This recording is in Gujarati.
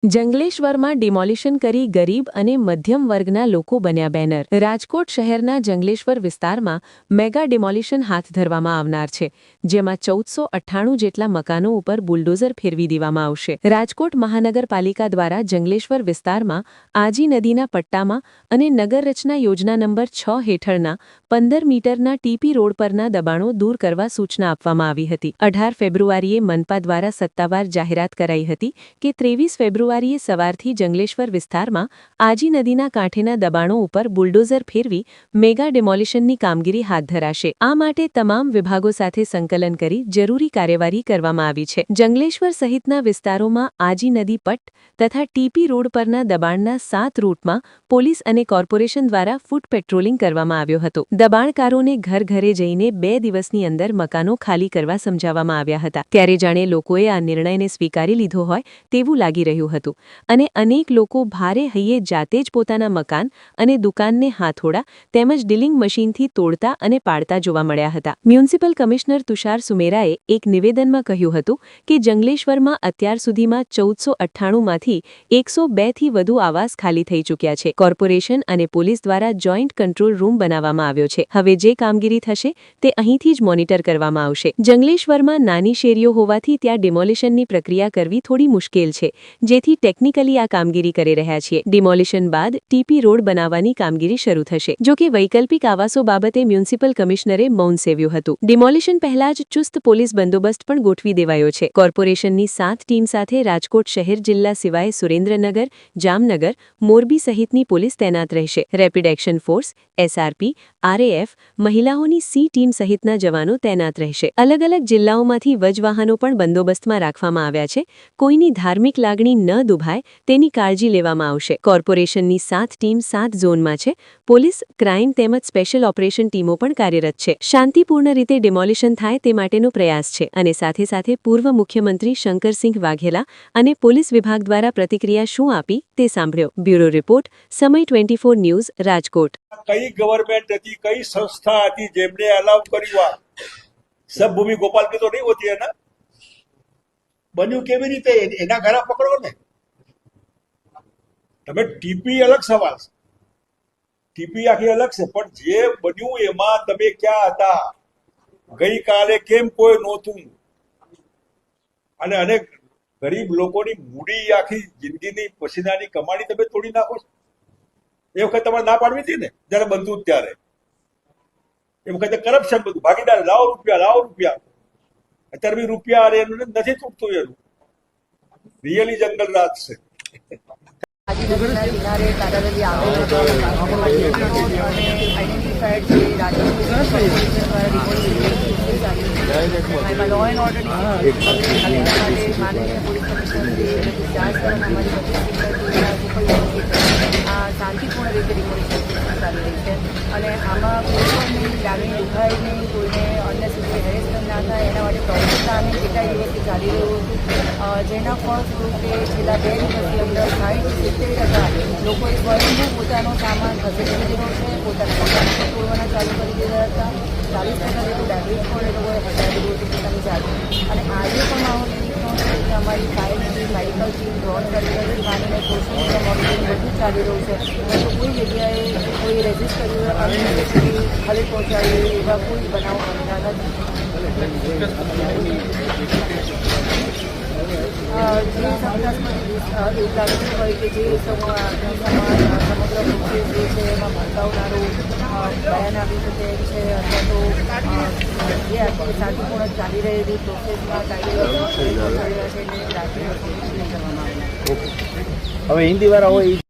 જંગલેશ્વરમાં ડિમોલિશન કરી ગરીબ અને મધ્યમ વર્ગના લોકો બન્યા બેનર। રાજકોટ શહેરના જંગલેશ્વર વિસ્તારમાં મેગા ડિમોલિશન હાથ ધરવામાં આવનાર છે, જેમાં 1498 જેટલા મકાનો ઉપર બુલડોઝર ફેરવી દેવામાં આવશે। રાજકોટ મહાનગરપાલિકા દ્વારા જંગલેશ્વર વિસ્તારમાં આજી નદીના પટ્ટામાં અને નગર રચના યોજના નંબર 6 હેઠળના 15 મીટરના ટીપી રોડ પરના દબાણો દૂર કરવા સૂચના આપવામાં આવી હતી। 18 ફેબ્રુઆરીએ મનપા દ્વારા સત્તાવાર જાહેરાત કરાઈ હતી કે 23 ફેબ્રુઆરીએ સવારથી જંગલેશ્વર વિસ્તારમાં આજી નદીના કાંઠેના દબાણો ઉપર બુલડોઝર ફેરવી મેગા ડિમોલિશનની કામગીરી હાથ ધરાશે। આ માટે તમામ વિભાગો સાથે સંકલન કરી જરૂરી કાર્યવાહી કરવામાં આવી છે। જંગલેશ્વર સહિતના વિસ્તારોમાં આજી નદી પટ્ટ તથા ટીપી રોડ પરના દબાણના 7 રૂટમાં પોલીસ અને કોર્પોરેશન દ્વારા ફૂટ પેટ્રોલિંગ કરવામાં આવ્યો હતો। દબાણકારોને ઘર ઘરે જઈને 2 દિવસની અંદર મકાનો ખાલી કરવા સમજાવવામાં આવ્યા હતા, ત્યારે જાણે લોકોએ આ નિર્ણયને સ્વીકારી લીધો હોય તેવું લાગી રહ્યું હતું અને અનેક લોકો ભારે હૈયે જાતે જ પોતાના મકાન અને દુકાનને હાથોડા તેમજ ડ્રિલિંગ મશીનથી તોડતા અને પાડતા જોવા મળ્યા હતા। મ્યુનિસિપલ કમિશનર તુષાર સુમેરાએ એક નિવેદનમાં કહ્યું હતું કે જંગલેશ્વરમાં અત્યાર સુધીમાં 1498માંથી 102થી વધુ આવાસ ખાલી થઈ ચૂક્યા છે। કોર્પોરેશન અને પોલીસ દ્વારા જોઈન્ટ કંટ્રોલ રૂમ બનાવવામાં આવ્યો છે। હવે જે કામગીરી થશે તે અહીંથી જ મોનિટર કરવામાં આવશે। જંગલેશ્વરમાં નાની શેરીઓ હોવાથી ત્યાં ડિમોલિશનની પ્રક્રિયા કરવી થોડી મુશ્કેલ છે, જેથી ટેકનિકલી આ કામગીરી કરી રહ્યા છીએ। ડિમોલિશન બાદ ટીપી રોડ બનાવવાની કામગીરી શરૂ થશે। જો કે વૈકલ્પિક આવાસો બાબતે મ્યુનિસિપલ કમિશનરે મૌન સેવ્યું હતું। ડિમોલિશન પહેલા જ ચુસ્ત પોલીસ બંદોબસ્ત પણ ગોઠવી દેવાયો છે। કોર્પોરેશનની 7 ટીમ સાથે રાજકોટ શહેર જિલ્લા સિવાય સુરેન્દ્રનગર, જામનગર, મોરબી સહિતની પોલીસ તૈનાત રહેશે। Rapid action force, SRP, RAF, મહિલાઓની સી ટીમ સહિતના જવાનો તૈનાત રહેશે। અલગ અલગ જિલ્લાઓમાંથી વજવાહનો પણ બંદોબસ્તમાં રાખવામાં આવ્યા છે। કોઈની ધાર્મિક લાગણી ન દુભાય તેની કાળજી લેવામાં આવશે। કોર્પોરેશનની 7 ટીમ 7 ઝોનમાં છે। પોલીસ, ક્રાઇમ તેમજ સ્પેશિયલ ઓપરેશન ટીમો પણ કાર્યરત છે। શાંતિપૂર્ણ રીતે ડિમોલિશન થાય તે માટેનો પ્રયાસ છે અને સાથે સાથે પૂર્વ મુખ્યમંત્રી શંકરસિંહ વાઘેલા અને પોલીસ વિભાગ દ્વારા પ્રતિક્રિયા શું આપી તે સાંભળ્યો। બ્યુરો રિપોર્ટ, સમય 24 ન્યૂઝ, રાજકોટ। કઈ ગવર્મેન્ટ હતી, કઈ સંસ્થા હતી જેમને અલાઉ કર્યું? સબ ભૂમિ ગોપાલ की तो नहीं होती है ना। બન્યું કેવી રીતે એના ઘરે પકડો ને। તમે ટીપી અલગ સવાલ છે, ટીપી આખી અલગ છે, પણ જે બન્યું એમાં તમે ક્યાં હતા? ગઈકાલે કેમ કોઈ નહોતું? અને અનેક ગરીબ લોકોની મૂડી આખી જિંદગીની પસીનાની કમાણી તમે તોડી નાખો છો। એ વખતે તમારે ના પાડવી હતી ને જયારે બનતું ત્યારે। એ વખતે કરપ્શન બધું ભાગીદાર, લાવો રૂપિયા। અત્યારે બી રૂપિયા એનું નથી તૂટતું। એનું રિયલી જંગલ રાજ છે। કિનારે કારાવેલી આવેલો હતો અને આઈડેન્ટિફાઈડ જે રાજકોટ લો એન્ડ ઓર્ડરની માનનીય પોલીસ કમિશનરશ્રી જાંચ કરીને અમારી આ શાંતિપૂર્ણ રીતે ડિમોલિશન ચાલી રહી છે અને આમાં કોઈ પણ લાગણી દુખાય નહીં, કોઈને અનનેસેસરી હેરેસમેન્ટ ના થાય એના માટે પ્રવૃત્તિ અમે કેટલા દિવસથી ચાલી રહ્યું હતું, જેના ફળ સ્વરૂપે છેલ્લા 2 દિવસની અંદર 60-70% લોકોએ સ્વયંભૂ પોતાનો સામાન ખસેડી લીધો છે, પોતાના મકાનો પણ તોડવાના ચાલુ કરી દીધા હતા। 40% જેટલું ડેમેજ પણ એ લોકોએ હટાવી દીધું હતું પોતાની જાતે। અને આજે પણ માહોલ એ રીતનો છે કે અમારી fire team, medical team, drone surveillance માનીને સોશિયલ મીડિયા મોનિટરિંગ બધું ચાલી રહ્યું છે, પરંતુ કોઈ જગ્યાએ કોઈ રેજિસ્ટ કર્યું અનનેસેસરી ખલેલ પહોંચાડી એવા કોઈ બનાવો બનતા નથી। જે શંકાસ્પદ એવું લાગતું હોય કે જે સમગ્ર પ્રોસેસ જે છે એમાં ભટકાવનારું બયાન આવી શકે છે અથવા તો જે આખી શાંતિપૂર્ણ ચાલી રહેલી પ્રોસેસમાં કાયદેસર છે એને રાખીને કરવામાં આવે। હવે હિન્દી વાળા હોય